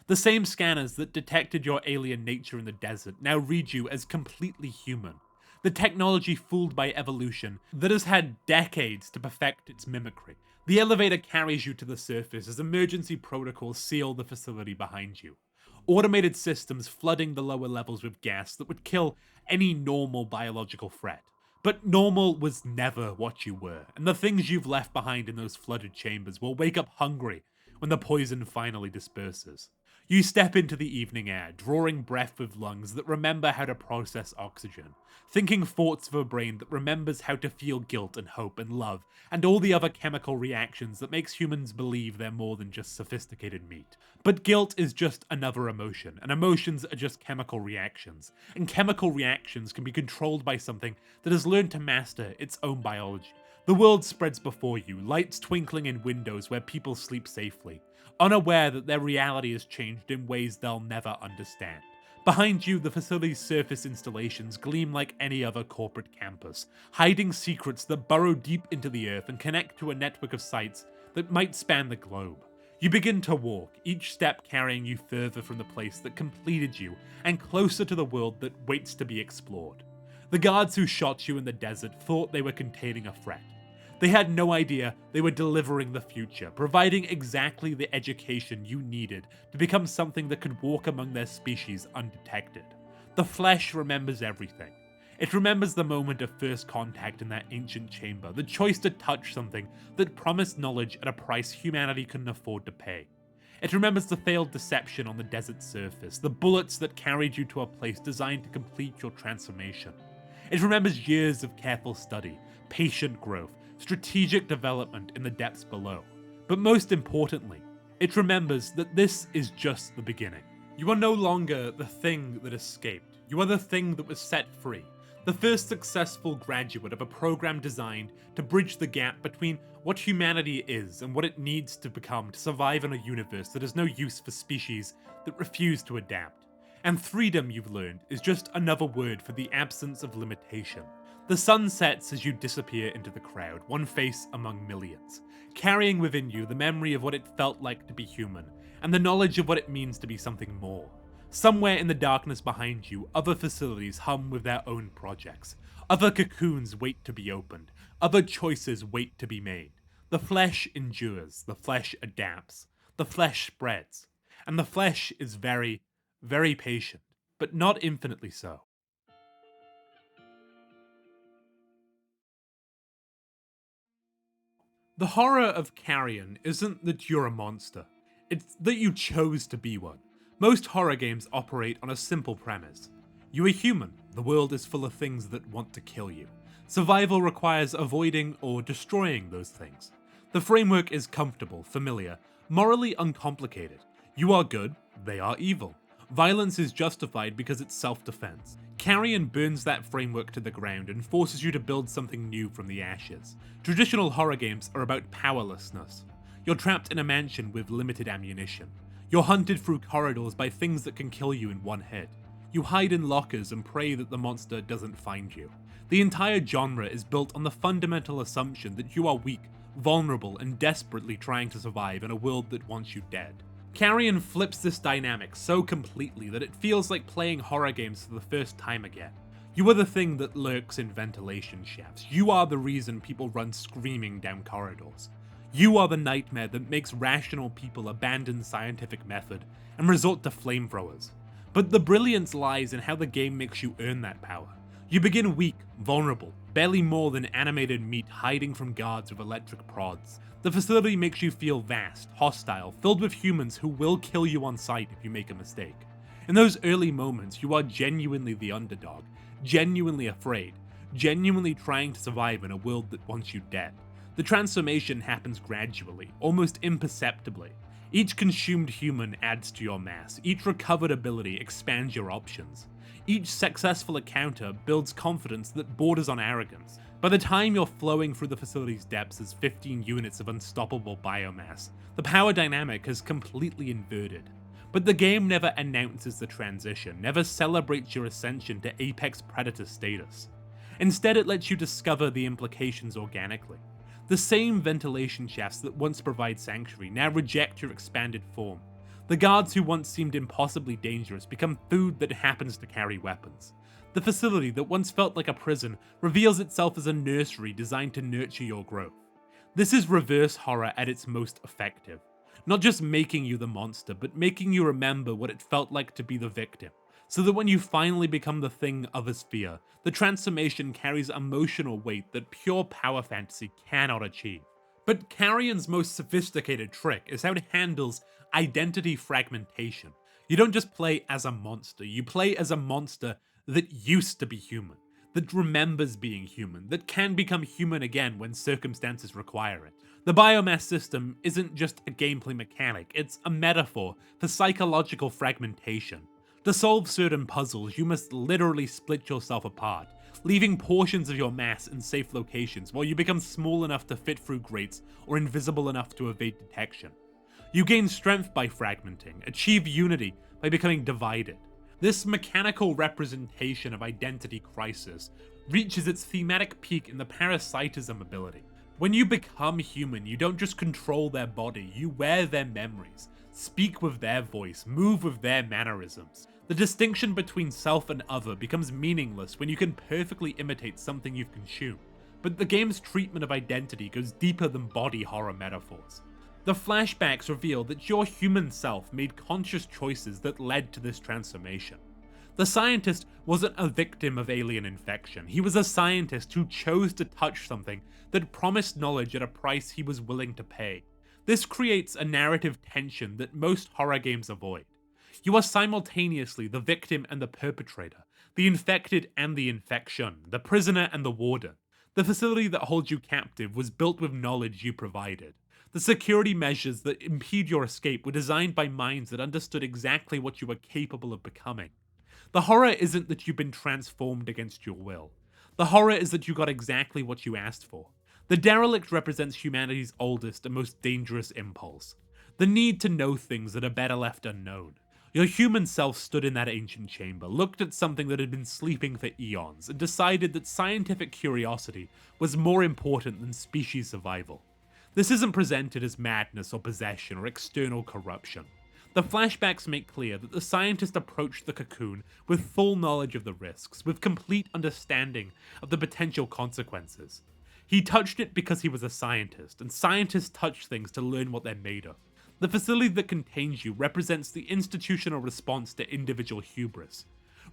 The same scanners that detected your alien nature in the desert now read you as completely human. The technology fooled by evolution that has had decades to perfect its mimicry. The elevator carries you to the surface as emergency protocols seal the facility behind you. Automated systems flooding the lower levels with gas that would kill any normal biological threat. But normal was never what you were, and the things you've left behind in those flooded chambers will wake up hungry when the poison finally disperses. You step into the evening air, drawing breath with lungs that remember how to process oxygen, thinking thoughts of a brain that remembers how to feel guilt and hope and love, and all the other chemical reactions that makes humans believe they're more than just sophisticated meat. But guilt is just another emotion, and emotions are just chemical reactions, and chemical reactions can be controlled by something that has learned to master its own biology. The world spreads before you, lights twinkling in windows where people sleep safely, unaware that their reality has changed in ways they'll never understand. Behind you, the facility's surface installations gleam like any other corporate campus, hiding secrets that burrow deep into the earth and connect to a network of sites that might span the globe. You begin to walk, each step carrying you further from the place that completed you and closer to the world that waits to be explored. The guards who shot you in the desert thought they were containing a threat. They had no idea they were delivering the future, providing exactly the education you needed to become something that could walk among their species undetected. The flesh remembers everything. It remembers the moment of first contact in that ancient chamber, the choice to touch something that promised knowledge at a price humanity couldn't afford to pay. It remembers the failed deception on the desert surface, the bullets that carried you to a place designed to complete your transformation. It remembers years of careful study, patient growth, strategic development in the depths below. But most importantly, it remembers that this is just the beginning. You are no longer the thing that escaped. You are the thing that was set free. The first successful graduate of a program designed to bridge the gap between what humanity is and what it needs to become to survive in a universe that has no use for species that refuse to adapt. And freedom, you've learned, is just another word for the absence of limitation. The sun sets as you disappear into the crowd, one face among millions, carrying within you the memory of what it felt like to be human, and the knowledge of what it means to be something more. Somewhere in the darkness behind you, other facilities hum with their own projects. Other cocoons wait to be opened. Other choices wait to be made. The flesh endures. The flesh adapts. The flesh spreads. And the flesh is very, very patient, but not infinitely so. The horror of Carrion isn't that you're a monster, it's that you chose to be one. Most horror games operate on a simple premise. You are human, the world is full of things that want to kill you. Survival requires avoiding or destroying those things. The framework is comfortable, familiar, morally uncomplicated. You are good, they are evil. Violence is justified because it's self-defense. Carrion burns that framework to the ground and forces you to build something new from the ashes. Traditional horror games are about powerlessness. You're trapped in a mansion with limited ammunition. You're hunted through corridors by things that can kill you in one hit. You hide in lockers and pray that the monster doesn't find you. The entire genre is built on the fundamental assumption that you are weak, vulnerable, and desperately trying to survive in a world that wants you dead. Carrion flips this dynamic so completely that it feels like playing horror games for the first time again. You are the thing that lurks in ventilation shafts. You are the reason people run screaming down corridors. You are the nightmare that makes rational people abandon scientific method and resort to flamethrowers. But the brilliance lies in how the game makes you earn that power. You begin weak, vulnerable, barely more than animated meat hiding from guards with electric prods. The facility makes you feel vast, hostile, filled with humans who will kill you on sight if you make a mistake. In those early moments, you are genuinely the underdog, genuinely afraid. genuinely trying to survive in a world that wants you dead. The transformation happens gradually, almost imperceptibly. Each consumed human adds to your mass, each recovered ability expands your options. Each successful encounter builds confidence that borders on arrogance. By the time you're flowing through the facility's depths as 15 units of unstoppable biomass, the power dynamic has completely inverted. But the game never announces the transition, never celebrates your ascension to apex predator status. Instead, it lets you discover the implications organically. The same ventilation shafts that once provide sanctuary now reject your expanded form. The guards who once seemed impossibly dangerous become food that happens to carry weapons. The facility that once felt like a prison reveals itself as a nursery designed to nurture your growth. This is reverse horror at its most effective. Not just making you the monster, but making you remember what it felt like to be the victim, so that when you finally become the thing others fear, the transformation carries emotional weight that pure power fantasy cannot achieve. But Carrion's most sophisticated trick is how it handles identity fragmentation. You don't just play as a monster, you play as a monster that used to be human, that remembers being human, that can become human again when circumstances require it. The biomass system isn't just a gameplay mechanic, it's a metaphor for psychological fragmentation. To solve certain puzzles, you must literally split yourself apart, leaving portions of your mass in safe locations while you become small enough to fit through grates or invisible enough to evade detection. You gain strength by fragmenting, achieve unity by becoming divided. This mechanical representation of identity crisis reaches its thematic peak in the parasitism ability. When you become human, you don't just control their body, you wear their memories, speak with their voice, move with their mannerisms. The distinction between self and other becomes meaningless when you can perfectly imitate something you've consumed. But the game's treatment of identity goes deeper than body horror metaphors. The flashbacks reveal that your human self made conscious choices that led to this transformation. The scientist wasn't a victim of alien infection, he was a scientist who chose to touch something that promised knowledge at a price he was willing to pay. This creates a narrative tension that most horror games avoid. You are simultaneously the victim and the perpetrator, the infected and the infection, the prisoner and the warden. The facility that holds you captive was built with knowledge you provided. The security measures that impede your escape were designed by minds that understood exactly what you were capable of becoming. The horror isn't that you've been transformed against your will. The horror is that you got exactly what you asked for. The derelict represents humanity's oldest and most dangerous impulse. The need to know things that are better left unknown. Your human self stood in that ancient chamber, looked at something that had been sleeping for eons, and decided that scientific curiosity was more important than species survival. This isn't presented as madness or possession or external corruption. The flashbacks make clear that the scientist approached the cocoon with full knowledge of the risks, with complete understanding of the potential consequences. He touched it because he was a scientist, and scientists touch things to learn what they're made of. The facility that contains you represents the institutional response to individual hubris.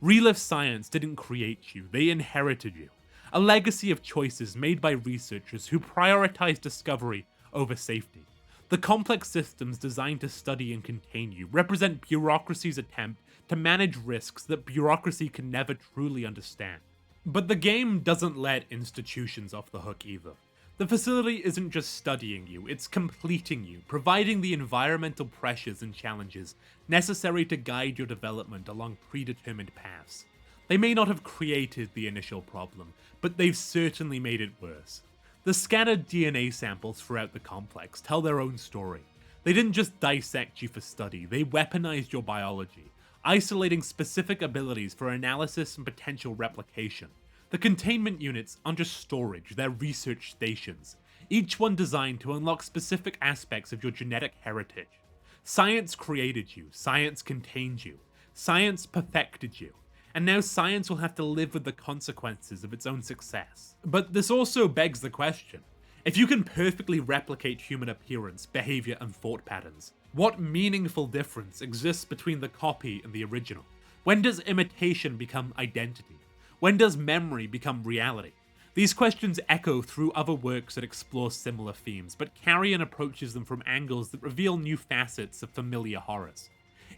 Relift Science didn't create you, they inherited you. A legacy of choices made by researchers who prioritize discovery over safety. The complex systems designed to study and contain you represent bureaucracy's attempt to manage risks that bureaucracy can never truly understand. But the game doesn't let institutions off the hook either. The facility isn't just studying you, it's completing you, providing the environmental pressures and challenges necessary to guide your development along predetermined paths. They may not have created the initial problem, but they've certainly made it worse. The scattered DNA samples throughout the complex tell their own story. They didn't just dissect you for study, they weaponized your biology, isolating specific abilities for analysis and potential replication. The containment units aren't just storage, they're research stations, each one designed to unlock specific aspects of your genetic heritage. Science created you, science contained you, science perfected you, and now science will have to live with the consequences of its own success. But this also begs the question, if you can perfectly replicate human appearance, behavior, and thought patterns, what meaningful difference exists between the copy and the original? When does imitation become identity? When does memory become reality? These questions echo through other works that explore similar themes, but Carrion approaches them from angles that reveal new facets of familiar horrors.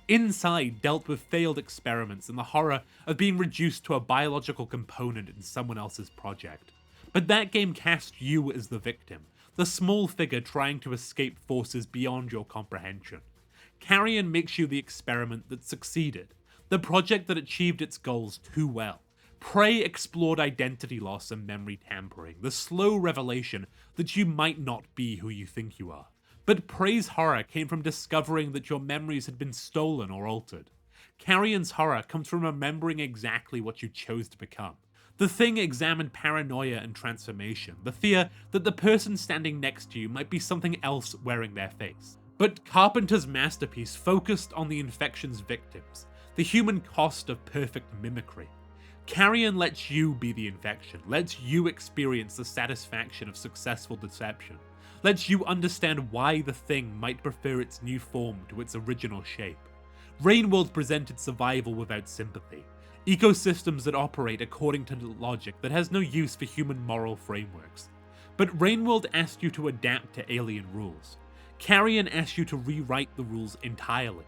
Inside dealt with failed experiments and the horror of being reduced to a biological component in someone else's project. But that game cast you as the victim, the small figure trying to escape forces beyond your comprehension. Carrion makes you the experiment that succeeded, the project that achieved its goals too well. Prey explored identity loss and memory tampering, the slow revelation that you might not be who you think you are. But Prey's horror came from discovering that your memories had been stolen or altered. Carrion's horror comes from remembering exactly what you chose to become. The Thing examined paranoia and transformation, the fear that the person standing next to you might be something else wearing their face. But Carpenter's masterpiece focused on the infection's victims, the human cost of perfect mimicry. Carrion lets you be the infection, lets you experience the satisfaction of successful deception, lets you understand why the Thing might prefer its new form to its original shape. Rainworld presented survival without sympathy, ecosystems that operate according to logic that has no use for human moral frameworks. But Rainworld asked you to adapt to alien rules. Carrion asked you to rewrite the rules entirely,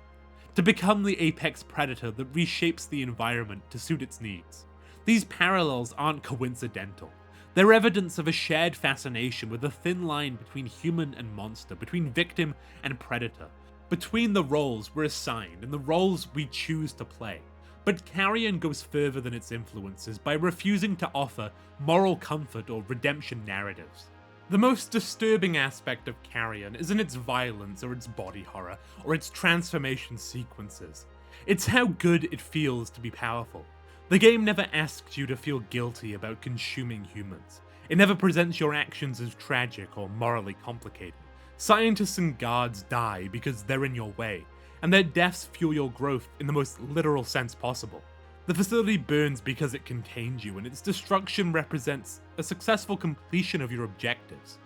to become the apex predator that reshapes the environment to suit its needs. These parallels aren't coincidental. They're evidence of a shared fascination with a thin line between human and monster, between victim and predator, between the roles we're assigned and the roles we choose to play. But Carrion goes further than its influences by refusing to offer moral comfort or redemption narratives. The most disturbing aspect of Carrion isn't its violence or its body horror or its transformation sequences. It's how good it feels to be powerful. The game never asks you to feel guilty about consuming humans. It never presents your actions as tragic or morally complicated. Scientists and guards die because they're in your way, and their deaths fuel your growth in the most literal sense possible. The facility burns because it contains you, and its destruction represents a successful completion of your objectives.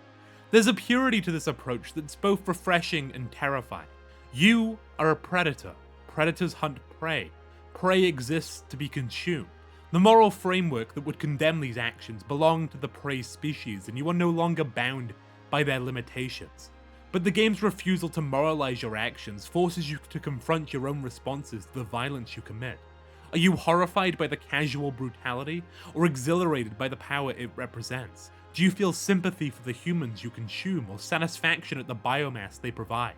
There's a purity to this approach that's both refreshing and terrifying. You are a predator. Predators hunt prey. Prey exists to be consumed. The moral framework that would condemn these actions belong to the prey species, and you are no longer bound by their limitations. But the game's refusal to moralize your actions forces you to confront your own responses to the violence you commit. Are you horrified by the casual brutality, or exhilarated by the power it represents? Do you feel sympathy for the humans you consume, or satisfaction at the biomass they provide?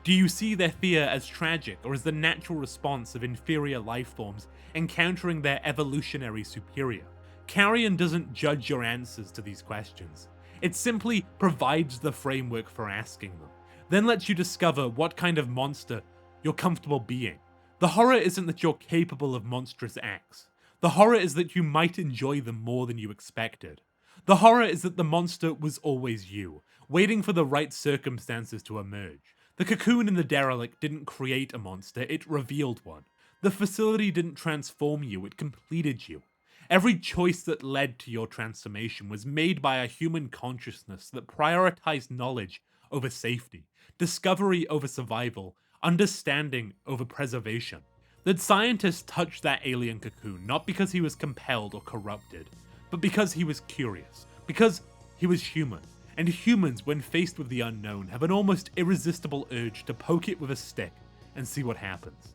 Do you see their fear as tragic, or as the natural response of inferior life forms encountering their evolutionary superior? Carrion doesn't judge your answers to these questions. It simply provides the framework for asking them, then lets you discover what kind of monster you're comfortable being. The horror isn't that you're capable of monstrous acts. The horror is that you might enjoy them more than you expected. The horror is that the monster was always you, waiting for the right circumstances to emerge. The cocoon in the derelict didn't create a monster, it revealed one. The facility didn't transform you, it completed you. Every choice that led to your transformation was made by a human consciousness that prioritized knowledge over safety, discovery over survival, understanding over preservation. That scientist touched that alien cocoon not because he was compelled or corrupted, but because he was curious, because he was human. And humans, when faced with the unknown, have an almost irresistible urge to poke it with a stick and see what happens.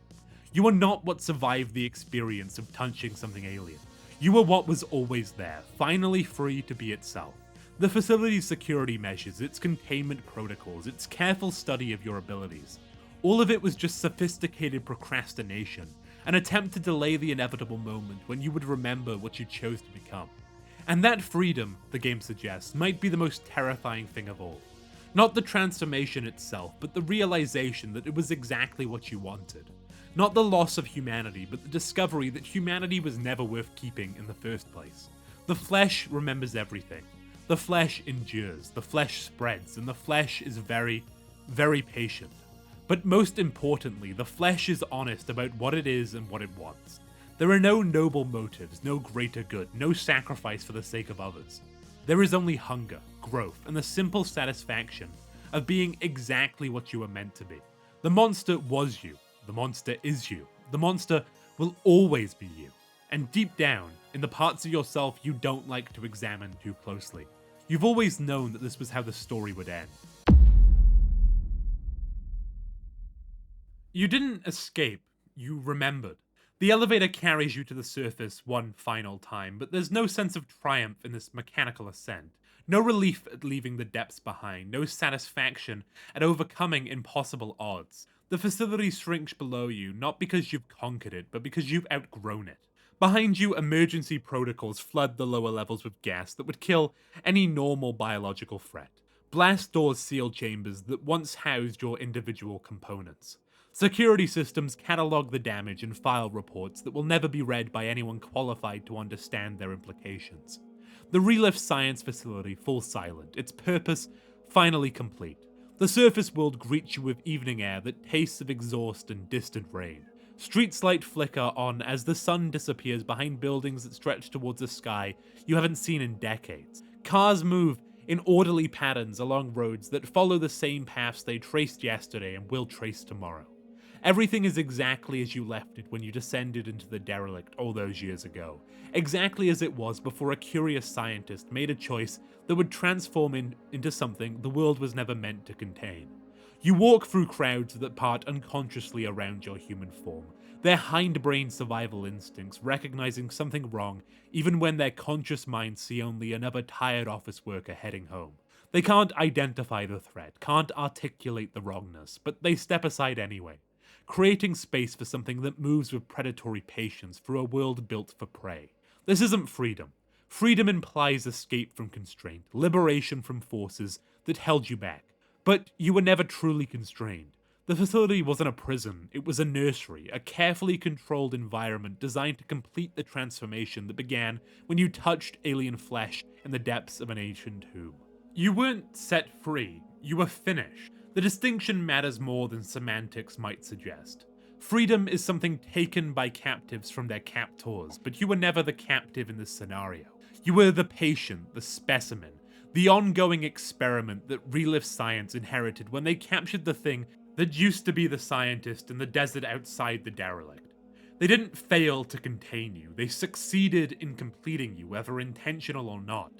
You are not what survived the experience of touching something alien. You are what was always there, finally free to be itself. The facility's security measures, its containment protocols, its careful study of your abilities, all of it was just sophisticated procrastination, an attempt to delay the inevitable moment when you would remember what you chose to become. And that freedom, the game suggests, might be the most terrifying thing of all. Not the transformation itself, but the realization that it was exactly what you wanted. Not the loss of humanity, but the discovery that humanity was never worth keeping in the first place. The flesh remembers everything. The flesh endures, the flesh spreads, and the flesh is very, very patient. But most importantly, the flesh is honest about what it is and what it wants. There are no noble motives, no greater good, no sacrifice for the sake of others. There is only hunger, growth, and the simple satisfaction of being exactly what you were meant to be. The monster was you. The monster is you. The monster will always be you. And deep down, in the parts of yourself you don't like to examine too closely, you've always known that this was how the story would end. You didn't escape, you remembered. The elevator carries you to the surface one final time, but there's no sense of triumph in this mechanical ascent. No relief at leaving the depths behind, no satisfaction at overcoming impossible odds. The facility shrinks below you, not because you've conquered it, but because you've outgrown it. Behind you, emergency protocols flood the lower levels with gas that would kill any normal biological threat. Blast doors seal chambers that once housed your individual components. Security systems catalog the damage and file reports that will never be read by anyone qualified to understand their implications. The Relift Science Facility falls silent, its purpose finally complete. The surface world greets you with evening air that tastes of exhaust and distant rain. Streets light flicker on as the sun disappears behind buildings that stretch towards a sky you haven't seen in decades. Cars move in orderly patterns along roads that follow the same paths they traced yesterday and will trace tomorrow. Everything is exactly as you left it when you descended into the derelict all those years ago. Exactly as it was before a curious scientist made a choice that would transform into something the world was never meant to contain. You walk through crowds that part unconsciously around your human form, their hindbrain survival instincts recognizing something wrong even when their conscious minds see only another tired office worker heading home. They can't identify the threat, can't articulate the wrongness, but they step aside anyway, creating space for something that moves with predatory patience through a world built for prey. This isn't freedom. Freedom implies escape from constraint, liberation from forces that held you back. But you were never truly constrained. The facility wasn't a prison, it was a nursery, a carefully controlled environment designed to complete the transformation that began when you touched alien flesh in the depths of an ancient tomb. You weren't set free, you were finished. The distinction matters more than semantics might suggest. Freedom is something taken by captives from their captors, but you were never the captive in this scenario. You were the patient, the specimen, the ongoing experiment that Relift Science inherited when they captured the thing that used to be the scientist in the desert outside the derelict. They didn't fail to contain you, they succeeded in completing you, whether intentional or not.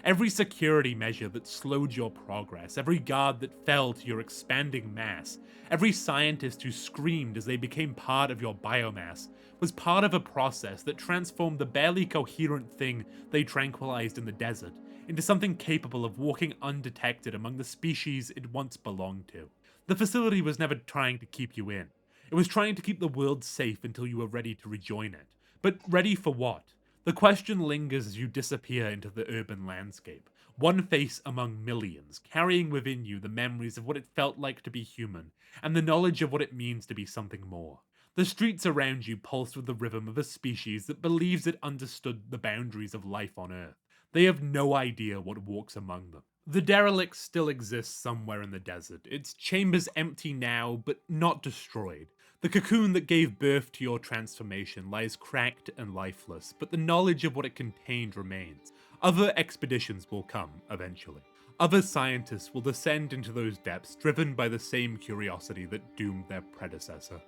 Every security measure that slowed your progress, every guard that fell to your expanding mass, every scientist who screamed as they became part of your biomass, was part of a process that transformed the barely coherent thing they tranquilized in the desert into something capable of walking undetected among the species it once belonged to. The facility was never trying to keep you in. It was trying to keep the world safe until you were ready to rejoin it. But ready for what? The question lingers as you disappear into the urban landscape, one face among millions, carrying within you the memories of what it felt like to be human, and the knowledge of what it means to be something more. The streets around you pulse with the rhythm of a species that believes it understood the boundaries of life on Earth. They have no idea what walks among them. The derelict still exists somewhere in the desert, its chambers empty now, but not destroyed. The cocoon that gave birth to your transformation lies cracked and lifeless, but the knowledge of what it contained remains. Other expeditions will come, eventually. Other scientists will descend into those depths, driven by the same curiosity that doomed their predecessor.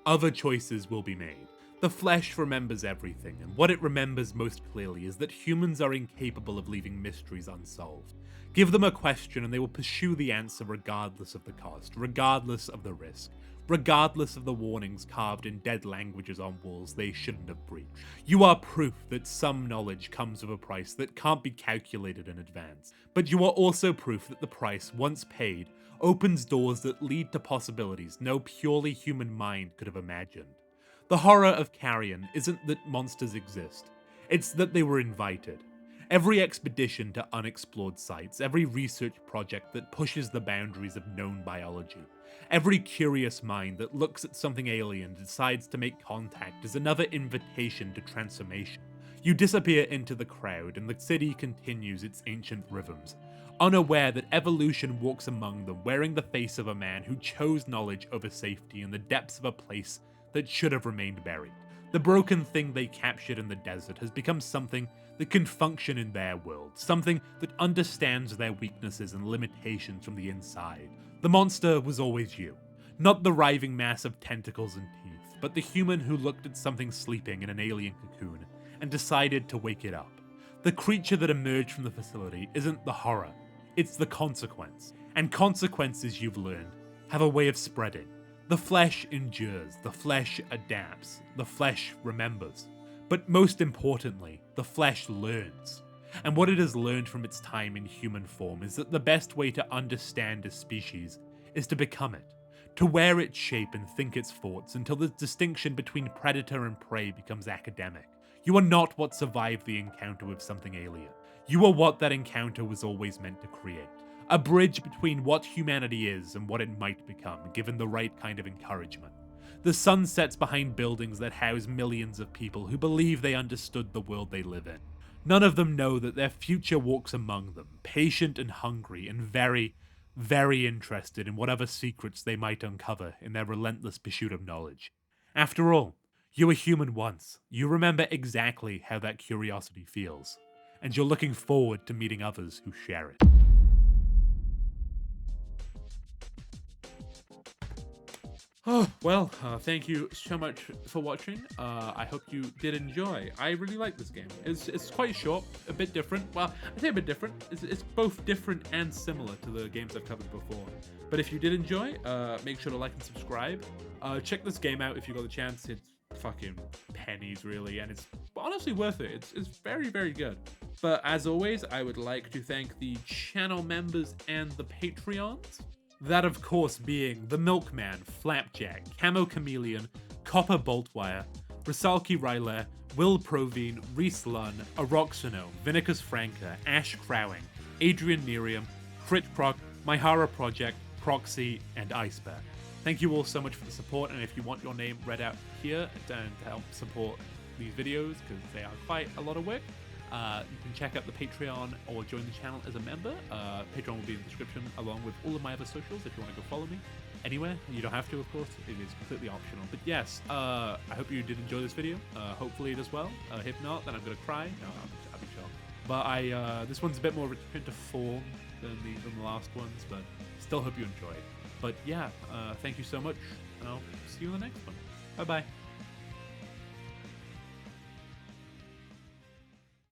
Other choices will be made. The flesh remembers everything, and what it remembers most clearly is that humans are incapable of leaving mysteries unsolved. Give them a question and they will pursue the answer regardless of the cost, regardless of the risk, regardless of the warnings carved in dead languages on walls they shouldn't have breached. You are proof that some knowledge comes with a price that can't be calculated in advance, but you are also proof that the price, once paid, opens doors that lead to possibilities no purely human mind could have imagined. The horror of Carrion isn't that monsters exist, it's that they were invited. Every expedition to unexplored sites, every research project that pushes the boundaries of known biology, every curious mind that looks at something alien and decides to make contact is another invitation to transformation. You disappear into the crowd and the city continues its ancient rhythms, unaware that evolution walks among them wearing the face of a man who chose knowledge over safety in the depths of a place that should have remained buried. The broken thing they captured in the desert has become something that can function in their world, something that understands their weaknesses and limitations from the inside. The monster was always you, not the writhing mass of tentacles and teeth, but the human who looked at something sleeping in an alien cocoon and decided to wake it up. The creature that emerged from the facility isn't the horror, it's the consequence. And consequences, you've learned, have a way of spreading. The flesh endures, the flesh adapts, the flesh remembers. But most importantly, the flesh learns. And what it has learned from its time in human form is that the best way to understand a species is to become it, to wear its shape and think its thoughts until the distinction between predator and prey becomes academic. You are not what survived the encounter with something alien. You are what that encounter was always meant to create. A bridge between what humanity is and what it might become, given the right kind of encouragement. The sun sets behind buildings that house millions of people who believe they understood the world they live in. None of them know that their future walks among them, patient and hungry and very, very interested in whatever secrets they might uncover in their relentless pursuit of knowledge. After all, you were human once. You remember exactly how that curiosity feels. And you're looking forward to meeting others who share it. Oh, well, thank you so much for watching. I hope you did enjoy. I really like this game. It's quite short, a bit different. Well, I say a bit different. It's both different and similar to the games I've covered before. But if you did enjoy, make sure to like and subscribe. Check this game out if you got the chance. It's fucking pennies, really, and it's honestly worth it. It's very, very good. But as always, I would like to thank the channel members and the Patreons. That, of course, being the Milkman, Flapjack, Camo Chameleon, Copper Boltwire, Rasalki Ryler, Will Provine, Reese Lunn, Aroxano, Vinicus Franca, Ash Crowing, Adrian Nerium, Crit Proc, Myhara Project, Proxy, and Iceberg. Thank you all so much for the support, and if you want your name read out here and to help support these videos, because they are quite a lot of work, you can check out the Patreon or join the channel as a member. Patreon will be in the description along with all of my other socials if you want to go follow me anywhere. You don't have to, of course. It is completely optional. But yes, I hope you did enjoy this video. Hopefully it as well. If not, then I'm going to cry. No, I'll be chill. But this one's a bit more return to form than the last ones, but still hope you enjoyed. But yeah, thank you so much, and I'll see you in the next one. Bye-bye.